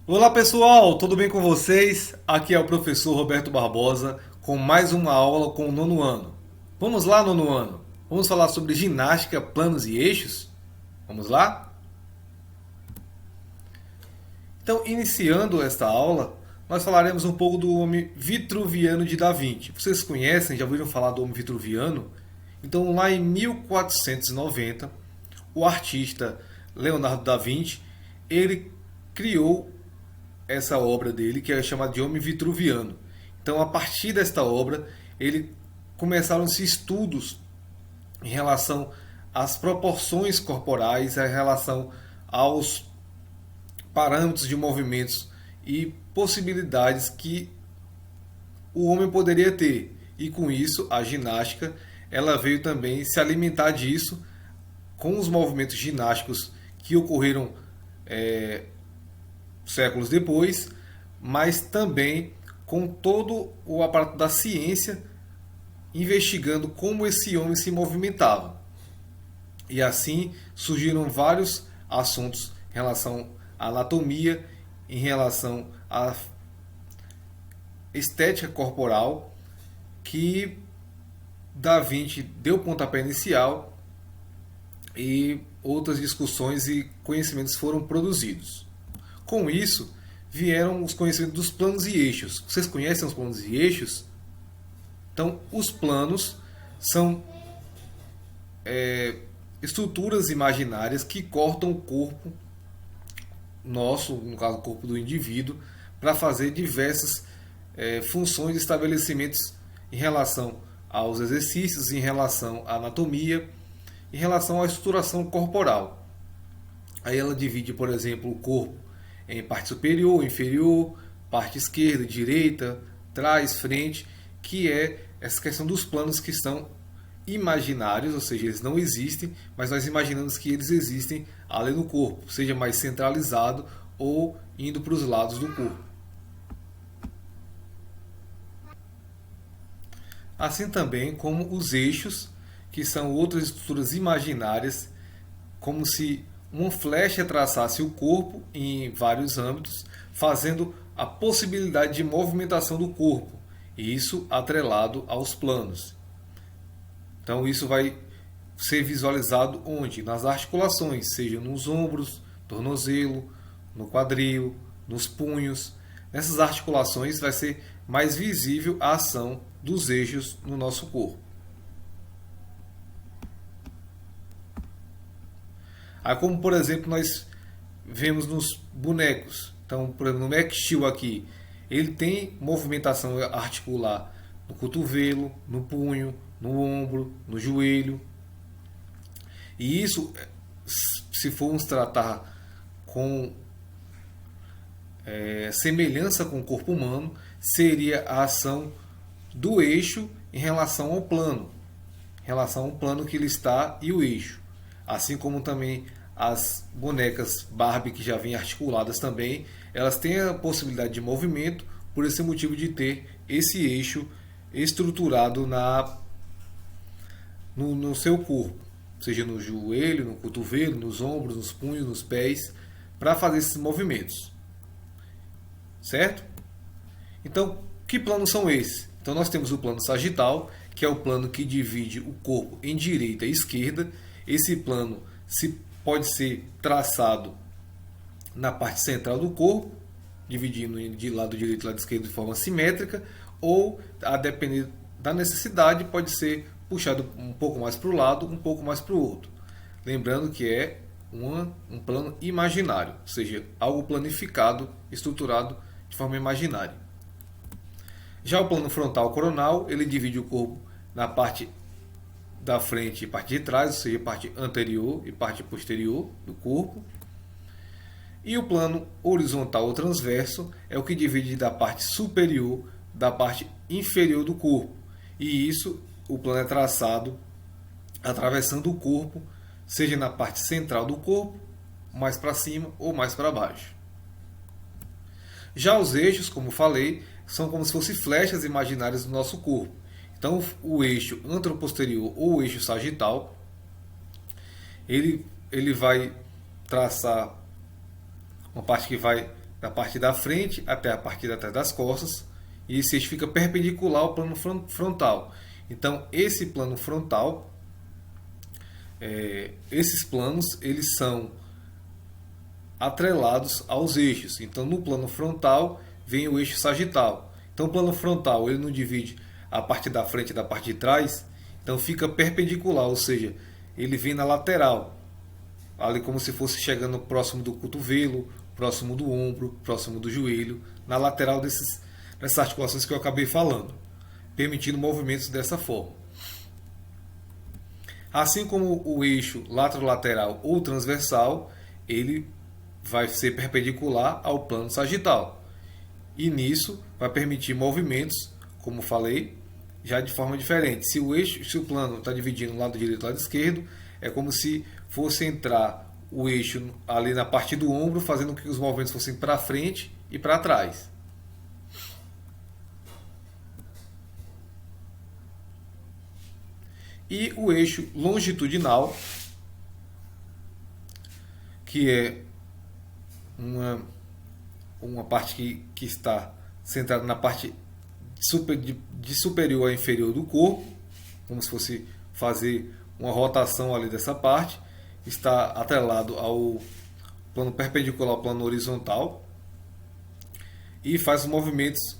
Olá pessoal, tudo bem com vocês? Aqui é o professor Roberto Barbosa com mais uma aula com o nono ano. Vamos lá, nono ano. Vamos falar sobre ginástica, planos e eixos? Vamos lá? Então, iniciando esta aula, nós falaremos um pouco do homem vitruviano de Da Vinci. Vocês conhecem, já ouviram falar do homem vitruviano? Então, lá em 1490, o artista Leonardo da Vinci, ele criou essa obra dele, que é chamada de Homem Vitruviano. Então, a partir desta obra, ele começaram-se estudos em relação às proporções corporais, em relação aos parâmetros de movimentos e possibilidades que o homem poderia ter. E com isso, a ginástica, ela veio também se alimentar disso com os movimentos ginásticos que ocorreram séculos depois, mas também com todo o aparato da ciência investigando como esse homem se movimentava. E assim surgiram vários assuntos em relação à anatomia, em relação à estética corporal, que Da Vinci deu pontapé inicial e outras discussões e conhecimentos foram produzidos. Com isso, vieram os conhecimentos dos planos e eixos. Vocês conhecem os planos e eixos? Então, os planos são estruturas imaginárias que cortam o corpo nosso, no caso o corpo do indivíduo, para fazer diversas funções e estabelecimentos em relação aos exercícios, em relação à anatomia, em relação à estruturação corporal. Aí ela divide, por exemplo, o corpo em parte superior, inferior, parte esquerda, direita, trás, frente, que é essa questão dos planos que são imaginários, ou seja, eles não existem, mas nós imaginamos que eles existem além do corpo, seja mais centralizado ou indo para os lados do corpo. Assim também como os eixos, que são outras estruturas imaginárias, como se uma flecha traçasse o corpo em vários âmbitos, fazendo a possibilidade de movimentação do corpo, e isso atrelado aos planos. Então isso vai ser visualizado onde? Nas articulações, seja nos ombros, tornozelo, no quadril, nos punhos. Nessas articulações vai ser mais visível a ação dos eixos no nosso corpo. Aí, como por exemplo nós vemos nos bonecos. Então, por exemplo, no Max Steel aqui, ele tem movimentação articular no cotovelo, no punho, no ombro, no joelho. E isso, se formos tratar com semelhança com o corpo humano, seria a ação do eixo em relação ao plano, em relação ao plano que ele está e o eixo. Assim como também as bonecas Barbie que já vêm articuladas também, elas têm a possibilidade de movimento por esse motivo de ter esse eixo estruturado no seu corpo, seja no joelho, no cotovelo, nos ombros, nos punhos, nos pés, para fazer esses movimentos. Certo? Então, que planos são esses? Então nós temos o plano sagital, que é o plano que divide o corpo em direita e esquerda. Esse plano pode ser traçado na parte central do corpo, dividindo de lado direito e lado esquerdo de forma simétrica, ou, a depender da necessidade, pode ser puxado um pouco mais para o lado, um pouco mais para o outro. Lembrando que é um plano imaginário, ou seja, algo planificado, estruturado de forma imaginária. Já o plano frontal coronal, ele divide o corpo na parte da frente e parte de trás, ou seja, parte anterior e parte posterior do corpo. E o plano horizontal ou transverso é o que divide da parte superior da parte inferior do corpo. E isso, o plano é traçado atravessando o corpo, seja na parte central do corpo, mais para cima ou mais para baixo. Já os eixos, como falei, são como se fossem flechas imaginárias do nosso corpo. Então, o eixo anteroposterior ou o eixo sagital, ele vai traçar uma parte que vai da parte da frente até a parte de trás das costas, e esse eixo fica perpendicular ao plano frontal. Então, esse plano frontal, esses planos, eles são atrelados aos eixos. Então, no plano frontal vem o eixo sagital. Então, o plano frontal ele não divide a parte da frente da parte de trás, então fica perpendicular, ou seja, ele vem na lateral, ali como se fosse chegando próximo do cotovelo, próximo do ombro, próximo do joelho, na lateral dessas articulações que eu acabei falando, permitindo movimentos dessa forma. Assim como o eixo lateral ou transversal, ele vai ser perpendicular ao plano sagital. E nisso vai permitir movimentos, como falei, já de forma diferente. Se o plano está dividindo o lado direito e o lado esquerdo, é como se fosse entrar o eixo ali na parte do ombro, fazendo com que os movimentos fossem para frente e para trás. E o eixo longitudinal, que é uma parte que está centrada na parte de superior a inferior do corpo, como se fosse fazer uma rotação ali dessa parte, está atrelado ao plano perpendicular ao plano horizontal e faz os movimentos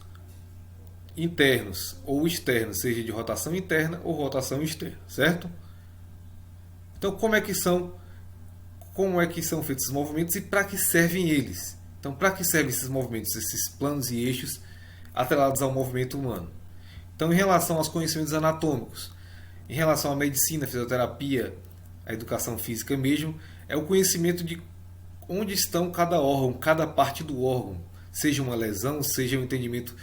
internos ou externos, seja de rotação interna ou rotação externa, certo? Então, como é que são feitos esses movimentos e para que servem eles? Então, para que servem esses movimentos, esses planos e eixos atrelados ao movimento humano? Então, em relação aos conhecimentos anatômicos, em relação à medicina, à fisioterapia, à educação física mesmo, é o conhecimento de onde estão cada órgão, cada parte do órgão, seja uma lesão, seja um entendimento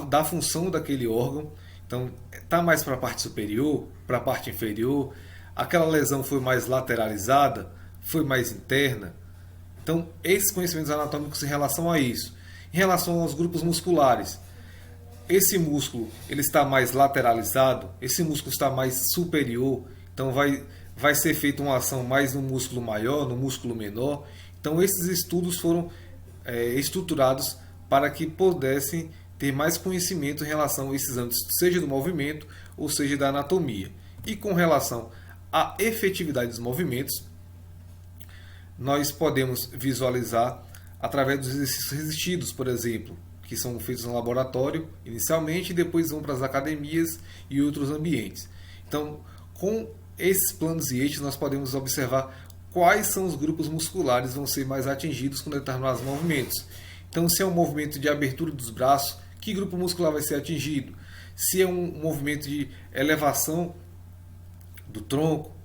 da função daquele órgão. Então, está mais para a parte superior, para a parte inferior, aquela lesão foi mais lateralizada, foi mais interna. Então, esses conhecimentos anatômicos em relação a isso. Em relação aos grupos musculares, esse músculo ele está mais lateralizado, esse músculo está mais superior, então vai ser feita uma ação mais no músculo maior, no músculo menor. Então, esses estudos foram estruturados para que pudessem ter mais conhecimento em relação a esses âmbitos, seja do movimento ou seja da anatomia. E com relação à efetividade dos movimentos, nós podemos visualizar através dos exercícios resistidos, por exemplo, que são feitos no laboratório inicialmente e depois vão para as academias e outros ambientes. Então, com esses planos e eixos, nós podemos observar quais são os grupos musculares que vão ser mais atingidos com determinados movimentos. Então, se é um movimento de abertura dos braços, que grupo muscular vai ser atingido? Se é um movimento de elevação do tronco,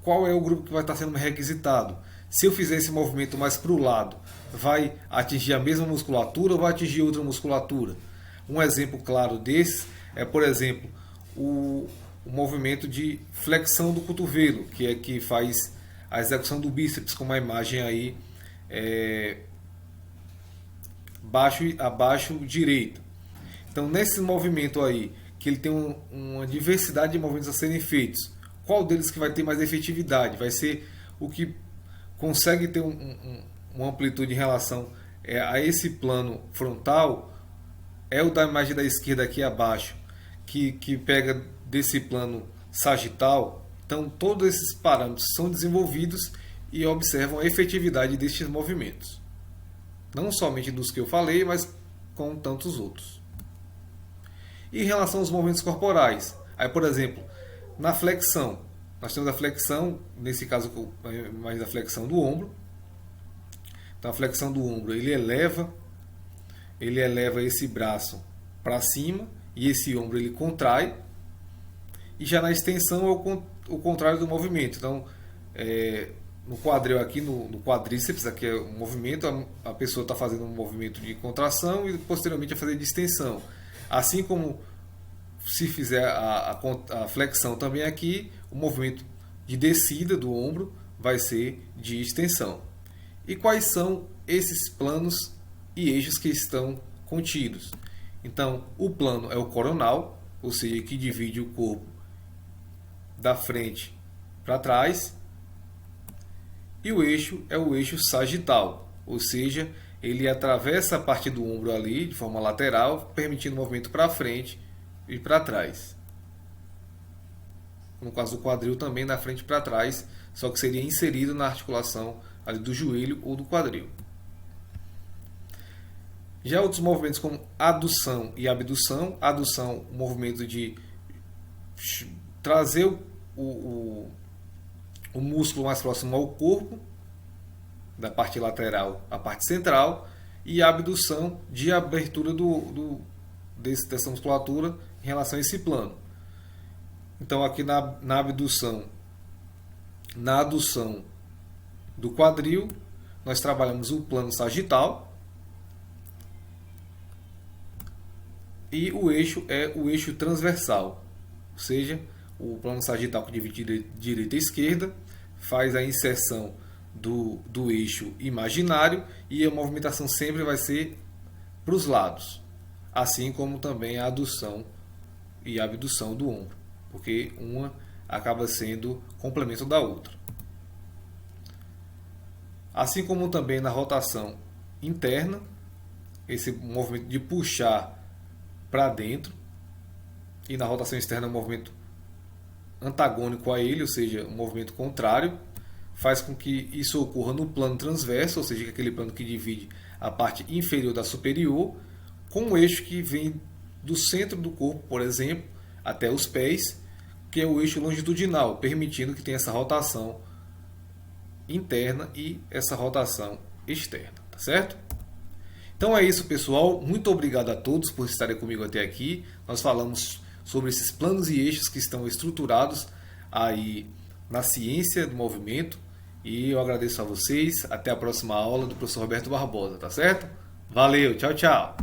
qual é o grupo que vai estar sendo requisitado? Se eu fizer esse movimento mais para o lado, vai atingir a mesma musculatura ou vai atingir outra musculatura? Um exemplo claro desse é, por exemplo, o movimento de flexão do cotovelo, que faz a execução do bíceps, como a imagem aí abaixo direita. Então, nesse movimento aí, que ele tem uma diversidade de movimentos a serem feitos, qual deles que vai ter mais efetividade? Vai ser o que consegue ter uma amplitude em relação a esse plano frontal, é o da imagem da esquerda aqui abaixo, que pega desse plano sagital. Então, todos esses parâmetros são desenvolvidos e observam a efetividade destes movimentos. Não somente dos que eu falei, mas com tantos outros. E em relação aos movimentos corporais, aí, por exemplo, na flexão, nós temos a flexão, nesse caso, mais a flexão do ombro. Então, a flexão do ombro, ele eleva esse braço para cima e esse ombro ele contrai. E já na extensão é o contrário do movimento. Então, no quadril aqui, no quadríceps, aqui é o movimento, a pessoa está fazendo um movimento de contração e posteriormente a fazer de extensão. Assim como se fizer a flexão também aqui, o movimento de descida do ombro vai ser de extensão. E quais são esses planos e eixos que estão contidos? Então, o plano é o coronal, ou seja, que divide o corpo da frente para trás. E o eixo é o eixo sagital, ou seja, ele atravessa a parte do ombro ali de forma lateral, permitindo o movimento para frente e para trás. No caso do quadril também na frente e para trás, só que seria inserido na articulação ali do joelho ou do quadril. Já outros movimentos como adução e abdução. Adução, o movimento de trazer o músculo mais próximo ao corpo, da parte lateral à parte central, e a abdução de abertura dessa musculatura em relação a esse plano. Então aqui na abdução, na adução do quadril, nós trabalhamos o plano sagital, e o eixo é o eixo transversal, ou seja, o plano sagital que divide direita e esquerda, faz a inserção do eixo imaginário, e a movimentação sempre vai ser para os lados, assim como também a adução e a abdução do ombro, porque uma acaba sendo complemento da outra. Assim como também na rotação interna, esse movimento de puxar para dentro, e na rotação externa um movimento antagônico a ele, ou seja, um movimento contrário, faz com que isso ocorra no plano transverso, ou seja, aquele plano que divide a parte inferior da superior, com um eixo que vem do centro do corpo, por exemplo, até os pés, que é o eixo longitudinal, permitindo que tenha essa rotação interna e essa rotação externa, tá certo? Então é isso, pessoal. Muito obrigado a todos por estarem comigo até aqui. Nós falamos sobre esses planos e eixos que estão estruturados aí na ciência do movimento, e eu agradeço a vocês. Até a próxima aula do professor Roberto Barbosa, tá certo? Valeu, tchau, tchau!